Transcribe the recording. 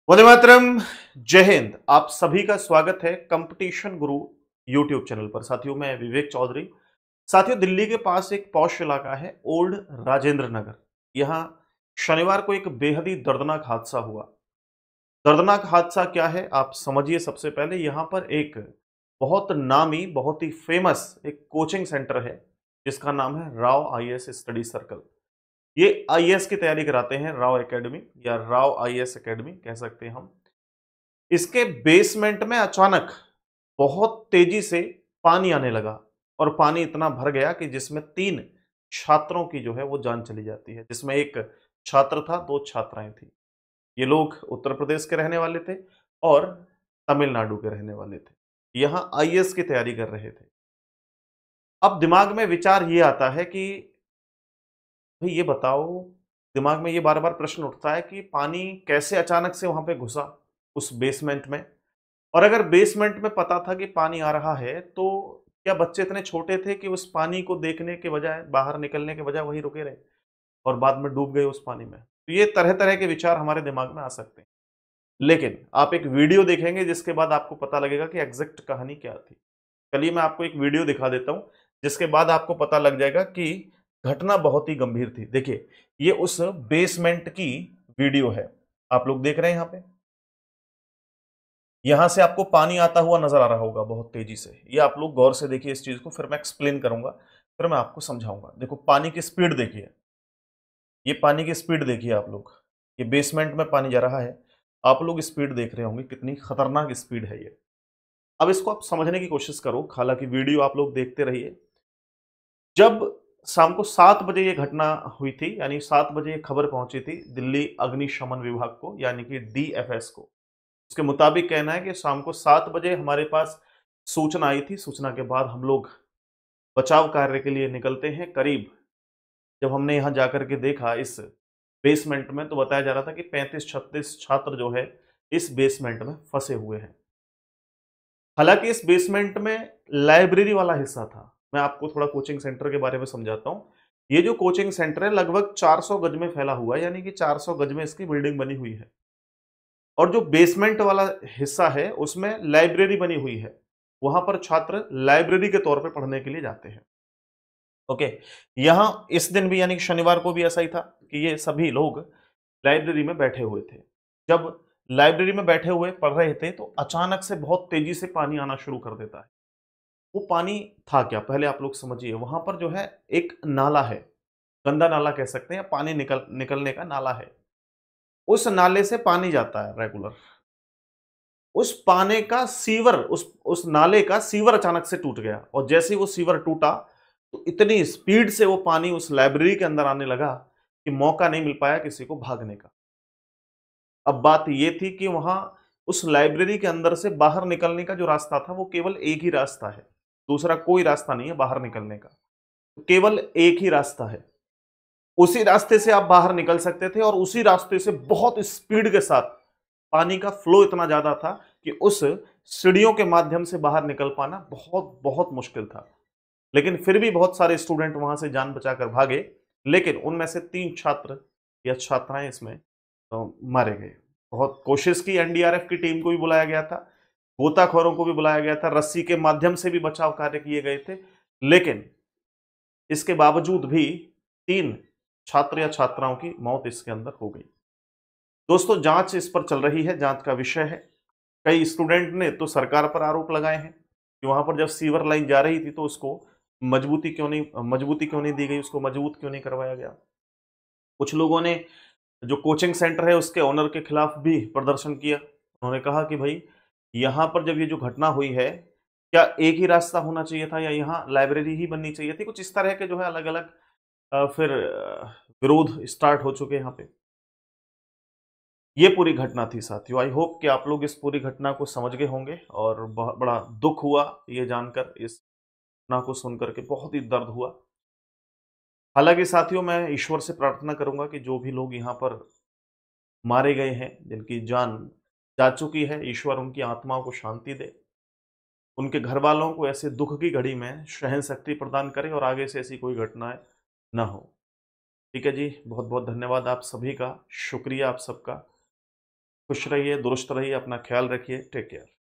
वंदे मातरम। जय हिंद। आप सभी का स्वागत है कंपटीशन गुरु यूट्यूब चैनल पर। साथियों, मैं विवेक चौधरी। साथियों, दिल्ली के पास एक पॉश इलाका है ओल्ड राजेंद्र नगर। यहाँ शनिवार को एक बेहद ही दर्दनाक हादसा हुआ। दर्दनाक हादसा क्या है आप समझिए। सबसे पहले यहाँ पर एक बहुत नामी, बहुत ही फेमस एक कोचिंग सेंटर है जिसका नाम है राव आईएएस स्टडी सर्कल। ये आईएएस की तैयारी कराते हैं, राव एकेडमी या राव आईएएस एकेडमी कह सकते हैं हम। इसके बेसमेंट में अचानक बहुत तेजी से पानी आने लगा और पानी इतना भर गया कि जिसमें 3 छात्रों की जो है वो जान चली जाती है, जिसमें एक छात्र था, 2 छात्राएं थी। ये लोग उत्तर प्रदेश के रहने वाले थे और तमिलनाडु के रहने वाले थे। यहाँ आईएएस की तैयारी कर रहे थे। अब दिमाग में विचार ये आता है कि भाई ये बताओ, दिमाग में ये बार-बार प्रश्न उठता है कि पानी कैसे अचानक से वहाँ पे घुसा उस बेसमेंट में? और अगर बेसमेंट में पता था कि पानी आ रहा है, तो क्या बच्चे इतने छोटे थे कि उस पानी को देखने के बजाय, बाहर निकलने के बजाय वहीं रुके रहे और बाद में डूब गए उस पानी में? तो ये तरह-तरह के विचार हमारे दिमाग में आ सकते हैं। लेकिन आप एक वीडियो देखेंगे जिसके बाद आपको पता लगेगा कि एग्ज़ैक्ट कहानी क्या थी। चलिए मैं आपको एक वीडियो दिखा देता हूँ, जिसके बाद आपको पता लग जाएगा कि घटना बहुत ही गंभीर थी। देखिए, ये उस बेसमेंट की वीडियो है। आप लोग देख रहे हैं यहाँ पे? यहाँ से आपको पानी आता हुआ नज़र आ रहा होगा बहुत तेज़ी से। ये आप लोग गौर से देखिए इस चीज़ को, फिर मैं एक्सप्लेन करूँगा, फिर मैं आपको समझाऊँगा। देखो पानी की स्पीड देखिए, ये पानी की स्पीड देखिए आप लोग। ये बेसमेंट में पानी जा रहा है। आप लोग स्पीड देख रहे होंगे, कितनी खतरनाक स्पीड है ये। अब इसको आप समझने की कोशिश करो, हालाँकि वीडियो आप लोग देखते रहिए। जब शाम को 7 बजे ये घटना हुई थी, यानी 7 बजे ये खबर पहुंची थी दिल्ली अग्निशमन विभाग को, यानी कि डीएफएस को। उसके मुताबिक कहना है कि शाम को 7 बजे हमारे पास सूचना आई थी। सूचना के बाद हम लोग बचाव कार्य के लिए निकलते हैं। करीब जब हमने यहाँ जाकर के देखा इस बेसमेंट में, तो बताया जा रहा था कि 35-36 छात्र जो है इस बेसमेंट में फंसे हुए हैं। हालांकि इस बेसमेंट में लाइब्रेरी वाला हिस्सा था। मैं आपको थोड़ा कोचिंग सेंटर के बारे में समझाता हूँ। ये जो कोचिंग सेंटर है लगभग 400 गज में फैला हुआ है, यानी कि 400 गज में इसकी बिल्डिंग बनी हुई है। और जो बेसमेंट वाला हिस्सा है उसमें लाइब्रेरी बनी हुई है। वहां पर छात्र लाइब्रेरी के तौर पे पढ़ने के लिए जाते हैं। ओके, यहाँ इस दिन भी यानी कि शनिवार को भी ऐसा ही था कि ये सभी लोग लाइब्रेरी में बैठे हुए थे। जब लाइब्रेरी में बैठे हुए पढ़ रहे थे तो अचानक से बहुत तेजी से पानी आना शुरू कर देता है। वो पानी था क्या पहले आप लोग समझिए। वहां पर जो है एक नाला है, गंदा नाला कह सकते हैं, पानी निकलने का नाला है। उस नाले से पानी जाता है रेगुलर। उस पानी का सीवर, उस नाले का सीवर अचानक से टूट गया और जैसे ही वो सीवर टूटा तो इतनी स्पीड से वो पानी उस लाइब्रेरी के अंदर आने लगा कि मौका नहीं मिल पाया किसी को भागने का। अब बात ये थी कि वहां उस लाइब्रेरी के अंदर से बाहर निकलने का जो रास्ता था वो केवल एक ही रास्ता है। दूसरा कोई रास्ता नहीं है बाहर निकलने का। तो केवल एक ही रास्ता है। उसी रास्ते से आप बाहर निकल सकते थे और उसी रास्ते से बहुत स्पीड के साथ पानी का फ्लो इतना ज्यादा था कि उस सीढ़ियों के माध्यम से बाहर निकल पाना बहुत बहुत मुश्किल था। लेकिन फिर भी बहुत सारे स्टूडेंट वहां से जान बचाकर भागे। लेकिन उनमें से 3 छात्र या छात्राएं इसमें मारे गए। बहुत कोशिश की, एनडीआरएफ की टीम को भी बुलाया गया था, गोताखोरों को भी बुलाया गया था, रस्सी के माध्यम से भी बचाव कार्य किए गए थे। लेकिन इसके बावजूद भी 3 छात्र या छात्राओं की मौत इसके अंदर हो गई। दोस्तों, जांच इस पर चल रही है, जांच का विषय है। कई स्टूडेंट ने तो सरकार पर आरोप लगाए हैं कि वहां पर जब सीवर लाइन जा रही थी तो उसको मजबूती क्यों नहीं दी गई, उसको मजबूत क्यों नहीं करवाया गया। कुछ लोगों ने जो कोचिंग सेंटर है उसके ओनर के खिलाफ भी प्रदर्शन किया। उन्होंने कहा कि भाई यहाँ पर जब ये जो घटना हुई है, क्या एक ही रास्ता होना चाहिए था या यहाँ लाइब्रेरी ही बननी चाहिए थी। कुछ इस तरह के जो है अलग अलग फिर विरोध स्टार्ट हो चुके हैं यहाँ पे। ये पूरी घटना थी साथियों। आई होप कि आप लोग इस पूरी घटना को समझ गए होंगे और बड़ा दुख हुआ ये जानकर, इस घटना को सुनकर के बहुत ही दर्द हुआ। हालांकि साथियों, मैं ईश्वर से प्रार्थना करूंगा कि जो भी लोग यहाँ पर मारे गए हैं, जिनकी जान जा चुकी है, ईश्वर उनकी आत्माओं को शांति दे, उनके घर वालों को ऐसे दुख की घड़ी में सहन शक्ति प्रदान करे और आगे से ऐसी कोई घटनाएं ना हो। ठीक है जी, बहुत बहुत धन्यवाद आप सभी का, शुक्रिया आप सबका। खुश रहिए, दुरुस्त रहिए, अपना ख्याल रखिए। Take care.